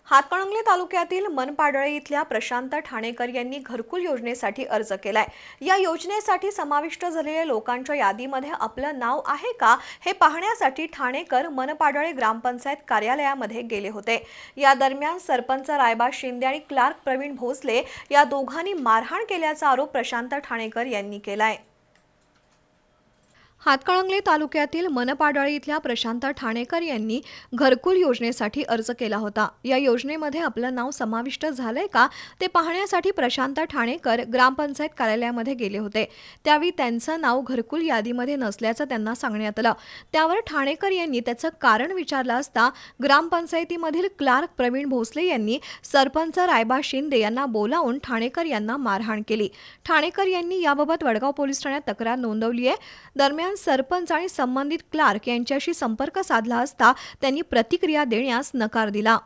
हातकणंगले तालुक्यातील मनपाडळे इथल्या प्रशांत ठाणेकर यांनी घरकुल योजनेसाठी अर्ज केलाय। या योजनेसाठी समाविष्ट झालेल्या लोकांच्या यादीमध्ये आपलं नाव आहे का हे पाहण्यासाठी ठाणेकर मनपाडळे ग्रामपंचायत कार्यालयामध्ये गेले होते। या दरम्यान सरपंच रायबा शिंदे आणि क्लार्क प्रवीण भोसले या दोघांनी मारहाण केल्याचा आरोप प्रशांत ठाणेकर यांनी केलाय। हातकणंगले तालुक्यातील मनपाडळे इथल्या प्रशांत ठाणेकर यांनी घरकुल योजनेसाठी अर्ज केला होता। या योजनेमध्ये आपलं नाव समाविष्ट झालंय का ते पाहण्यासाठी प्रशांत ठाणेकर ग्रामपंचायत कार्यालयामध्ये गेले होते। त्यावेळी त्यांचं नाव घरकुल यादीमध्ये नसल्याचं त्यांना सांगण्यात आलं। त्यावर ठाणेकर यांनी त्याचं कारण विचारलं असता ग्रामपंचायतीमधील क्लार्क प्रवीण भोसले यांनी सरपंच रायबा शिंदे यांना बोलावून ठाणेकर यांना मारहाण केली। ठाणेकर यांनी याबाबत वडगाव पोलीस ठाण्यात तक्रार नोंदवली आहे। दरम्यान सरपंच आणि संबंधित क्लार्क यांच्याशी संपर्क साधला असता त्यांनी प्रतिक्रिया देण्यास नकार दिला।